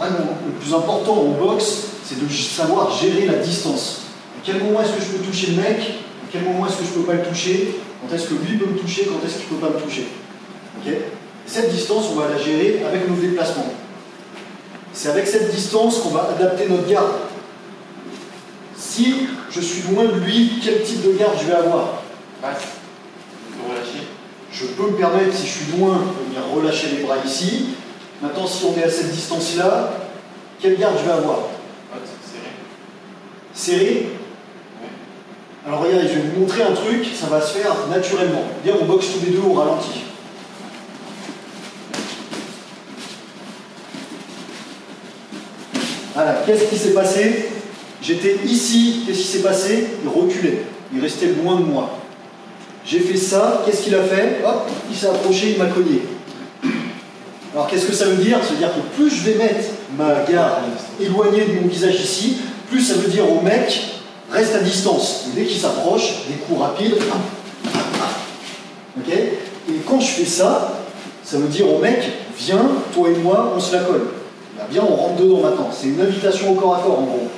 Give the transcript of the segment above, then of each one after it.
Ah non, le plus important en boxe, c'est de savoir gérer la distance. À quel moment est-ce que je peux toucher le mec? À quel moment est-ce que je peux pas le toucher? Quand est-ce que lui peut me toucher? Quand est-ce qu'il peut pas me toucher? Okay. Cette distance, on va la gérer avec nos déplacements. C'est avec cette distance qu'on va adapter notre garde. Si je suis loin de lui, quel type de garde je vais avoir? Je peux me permettre, si je suis loin, de venir relâcher les bras ici. Maintenant, si on est à cette distance-là, quelle garde je vais avoir? Serré. Serré? Alors regardez, je vais vous montrer un truc, ça va se faire naturellement. Bien, on boxe tous les deux au ralenti. Voilà, qu'est-ce qui s'est passé? J'étais ici, qu'est-ce qui s'est passé? Il reculait, il restait loin de moi. J'ai fait ça, qu'est-ce qu'il a fait? Hop, il s'est approché, il m'a cogné. Alors qu'est-ce que ça veut dire? Ça veut dire que plus je vais mettre ma garde éloignée de mon visage ici, plus ça veut dire au mec, reste à distance. Et dès qu'il s'approche, des coups rapides. Ok? Et quand je fais ça, ça veut dire au mec, viens, toi et moi, on se la colle. Là, bien, on rentre dedans maintenant. C'est une invitation au corps à corps en gros.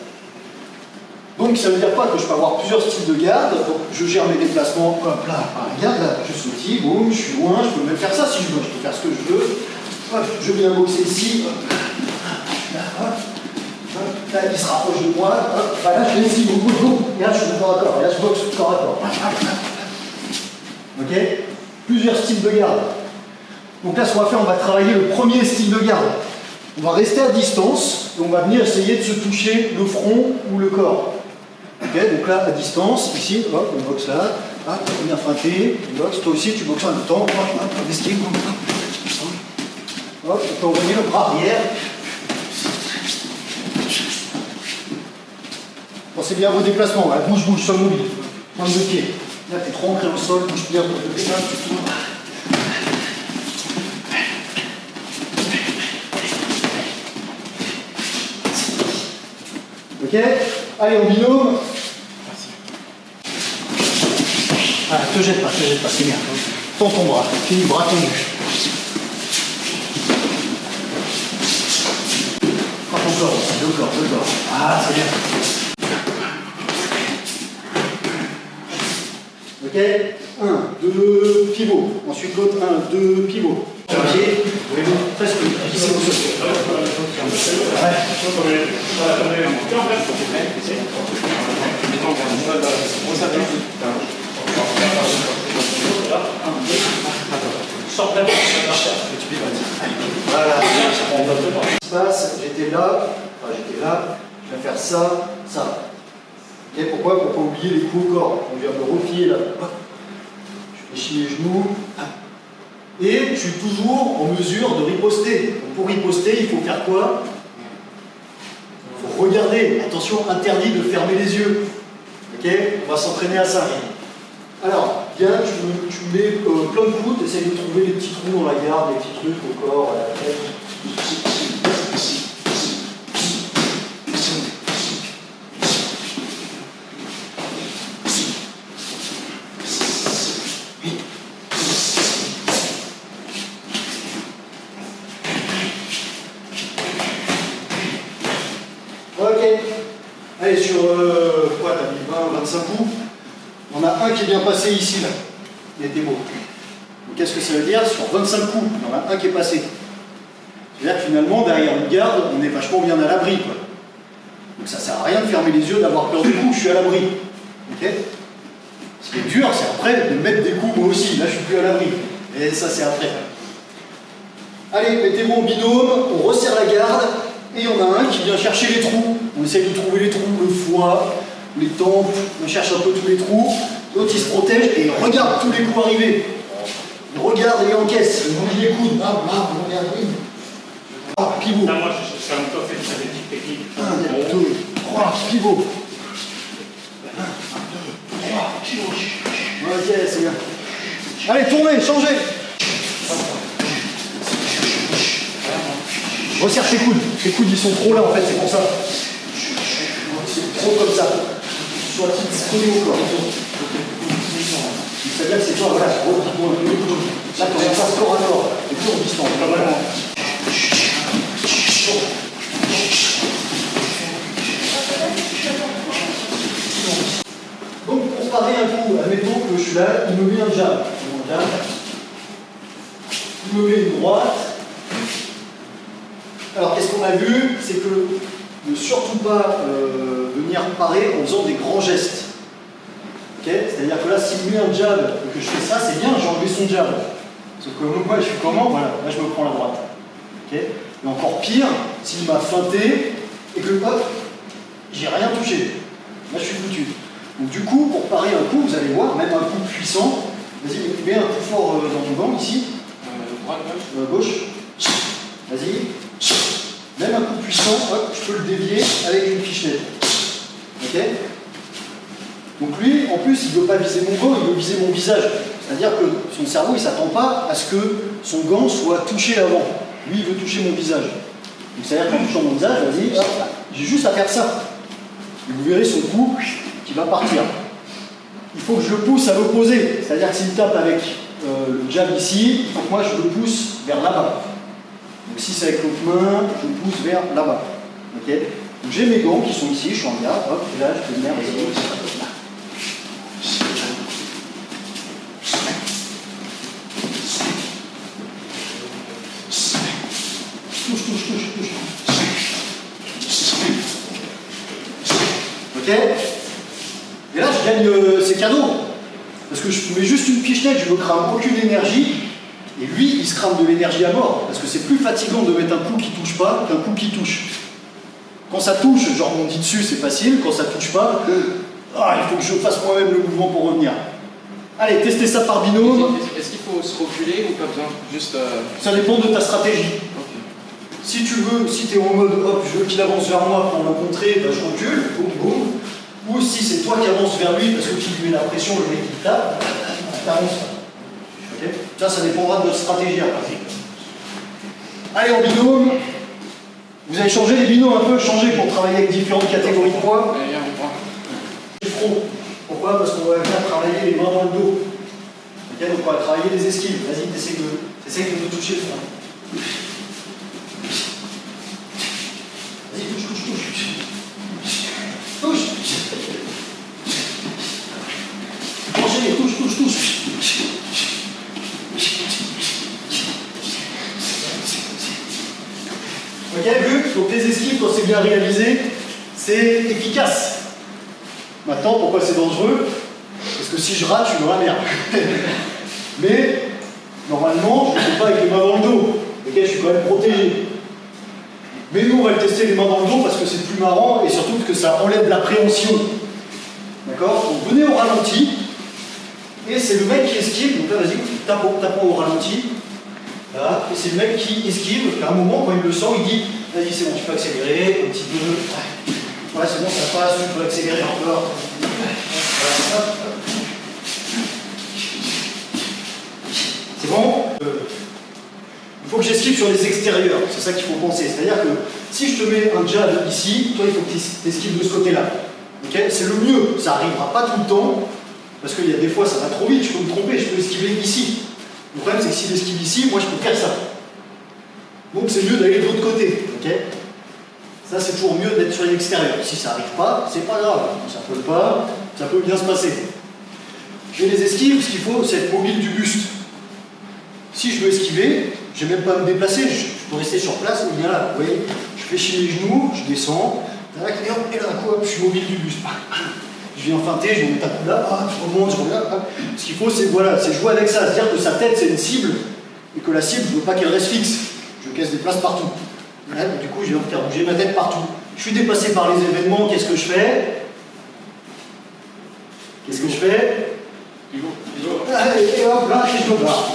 Donc ça ne veut dire pas que je peux avoir plusieurs styles de garde, donc je gère mes déplacements, hop là, regarde là, je sautille, boum, je suis loin, je peux même faire ça si je veux, je peux faire ce que je veux, hop, je viens boxer ici, hop, là, hop, là il se rapproche de moi, hop, là je fais ici, boum, boum, boum, et là je suis corps à corps, et là je boxe corps à corps. Ok? Plusieurs styles de garde. Donc là ce qu'on va faire, on va travailler le premier style de garde. On va rester à distance, et on va venir essayer de se toucher le front ou le corps. Ok, donc là, à distance, ici, hop, on boxe là, hop, on vient feinter, on boxe, toi aussi tu boxes en même temps, hop, hop, esquive, hop, on peut envoyer le bras arrière. Pensez bien à vos déplacements, là, bouge, bouge, sol mobile, pointe de pied. Là, t'es trop ancré au sol, bouge bien, pointe de pied, là, tu tournes. Ok? Allez, en binôme. Ah, te jette pas, c'est bien. Tends ton bras, finis le bras tendu. Prends ton corps aussi, deux corps. Ah, c'est bien. Ok? 1, 2, pivot. Ensuite l'autre, 1, 2, pivot. Pied, presque. Voilà. Ce qui se passe, j'étais là, je vais faire ça, ça. Okay, pourquoi? Pour ne pas oublier les coups au corps. On vient me replier là. Je fléchis les genoux. Et je suis toujours en mesure de riposter. Donc pour riposter, il faut faire quoi? Il faut regarder. Attention, interdit de fermer les yeux. Ok? On va s'entraîner à ça. Alors, bien, tu mets plein de coups, tu essaies de trouver les petits trous dans la garde, les petits trucs au corps, à la tête. Ok. Allez, sur quoi, t'as mis 20, 25 coups. On a un qui est bien passé ici, là. Il était beau. Donc qu'est-ce que ça veut dire? Sur 25 coups, il y en a un qui est passé. C'est-à-dire que finalement, derrière une garde, on est vachement bien à l'abri, quoi. Donc ça sert à rien de fermer les yeux, d'avoir peur du coup, je suis à l'abri. Ok? Ce qui est dur, c'est après de mettre des coups moi aussi. Là, je suis plus à l'abri. Et ça, c'est après. Allez, mettez-vous en binôme, on resserre la garde. Et il y en a un qui vient chercher les trous. On essaye de trouver les trous, le foie, les tempes, on cherche un peu tous les trous. L'autre il se protège et il regarde tous les coups arriver. Il regarde et il encaisse, il bouge les coudes. Regarde, oui. Ah, pivot. Moi je suis un peu fait très technique. 1, 2, 3, pivot. 1, 2, 3, pivot. Ok, c'est bien. Allez, tournez, changez. Resserre tes coudes. Tes coudes ils sont trop là en fait, c'est pour ça. C'est trop comme ça. Soit collé au corps. C'est-à-dire que c'est toi, voilà, là tu regardes pas ce corps à corps. Et puis on distance. Pas vraiment. là, il me met un jab. Il me met une droite. Alors qu'est-ce qu'on a vu? C'est que ne surtout pas venir parer en faisant des grands gestes. Okay, c'est-à-dire que là, s'il met un jab et que je fais ça, c'est bien, j'ai enlevé son jab. Sauf que moi, je suis comment? Voilà, là je me prends la droite. Okay, et encore pire, s'il m'a feinté et que hop, j'ai rien touché. Là je suis foutu. Donc du coup, pour parer un coup, vous allez voir, même un coup puissant, vas-y, mets un coup fort dans mon gant ici. Droite, gauche. Gauche. Vas-y. Même un coup puissant, hop, je peux le dévier avec une fichenette. Ok? Donc lui, en plus, il ne veut pas viser mon gant, il veut viser mon visage. C'est-à-dire que son cerveau, il ne s'attend pas à ce que son gant soit touché avant. Lui, il veut toucher mon visage. Donc c'est-à-dire qu'en touchant mon visage, vas-y, j'ai juste à faire ça. Et vous verrez son coup qui va partir. Il faut que je le pousse à l'opposé. C'est-à-dire que s'il tape avec le jab ici, il faut que moi je le pousse vers là-bas. Donc si c'est avec l'autre main, je le pousse vers là-bas. Okay, donc j'ai mes gants qui sont ici, je suis en garde, hop, et là je peux venir ici. Touche. Ok? Et là je gagne, c'est cadeau. Parce que je mets juste une pichenette, je ne me crame aucune énergie. Et lui, il se crame de l'énergie à mort. Parce que c'est plus fatigant de mettre un coup qui ne touche pas qu'un coup qui touche. Quand ça touche, genre on dit dessus, c'est facile. Quand ça ne touche pas, il faut que je fasse moi-même le mouvement pour revenir. Allez, testez ça par binôme. Est-ce qu'il faut se reculer ou pas besoin? Juste. Ça dépend de ta stratégie. Okay. Si tu veux, si tu es en mode hop, je veux qu'il avance vers moi pour me contrer, ben, je recule, boum boum. Ou si c'est toi qui avances vers lui parce que tu lui mets la pression, le mec qui tape, tu avances. Okay, ça dépendra de notre stratégie après. Allez, en binôme. Vous avez changé les binômes un peu, changé pour travailler avec différentes catégories de poids. Le front. Pourquoi? Parce qu'on va bien travailler les mains dans le dos. Okay, donc on va travailler les esquives. Vas-y, t'essayes de me toucher le front. Vas-y, touche. Touche. Enchaînez, touche. Ok, vu? Donc les esquives, quand c'est bien réalisé, c'est efficace. Maintenant, pourquoi c'est dangereux? Parce que si je rate, je suis dans la merde. Mais, normalement, je ne fais pas avec les mains dans le dos. Ok, je suis quand même protégé. Mais nous, on va le tester les mains dans le dos parce que c'est plus marrant et surtout que ça enlève l'appréhension. D'accord? Donc venez au ralenti. Et c'est le mec qui esquive. Donc là, vas-y, tapons au ralenti. Là, et c'est le mec qui esquive. À un moment, quand il le sent, il dit vas-y, c'est bon, tu peux accélérer un petit peu. Ouais, c'est bon, ça passe, tu peux accélérer encore. Voilà. C'est bon? Il faut que j'esquive sur les extérieurs, c'est ça qu'il faut penser. C'est-à-dire que si je te mets un jab ici, toi il faut que tu esquives de ce côté-là. Okay, c'est le mieux, ça n'arrivera pas tout le temps, parce qu'il y a des fois ça va trop vite, je peux me tromper, je peux esquiver ici. Le problème c'est que si j'esquive ici, moi je peux faire ça. Donc c'est mieux d'aller de l'autre côté. Okay, ça c'est toujours mieux d'être sur l'extérieur. Si ça n'arrive pas, c'est pas grave. Ça peut pas, ça peut bien se passer. Je vais les esquives, ce qu'il faut c'est être mobile du buste. Si je veux esquiver, je n'ai même pas à me déplacer, je peux rester sur place, ou bien là, vous voyez, je fléchis les genoux, je descends, et là, d'un coup, je suis mobile du buste. Je viens feinter, je vais mettre un coup là, je remonte, je reviens. Ce qu'il faut, c'est voilà, jouer avec ça, c'est-à-dire que sa tête, c'est une cible, et que la cible, je ne veux pas qu'elle reste fixe. Je casse des places partout. Là, du coup, je vais faire bouger ma tête partout. Je suis dépassé par les événements, qu'est-ce que je fais? Et hop, là, je me barre.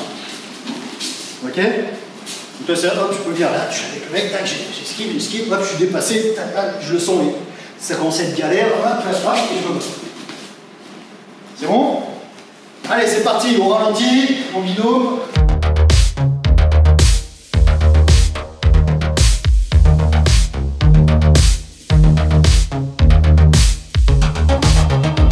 Ok? Donc là, c'est hop, je peux venir là, je suis avec le mec, tac, j'esquive, hop, je suis dépassé, tac, tac, je le sens, ça commence à être galère, hop, là, et je me barre. C'est bon? Allez, c'est parti, on ralentit, en binôme.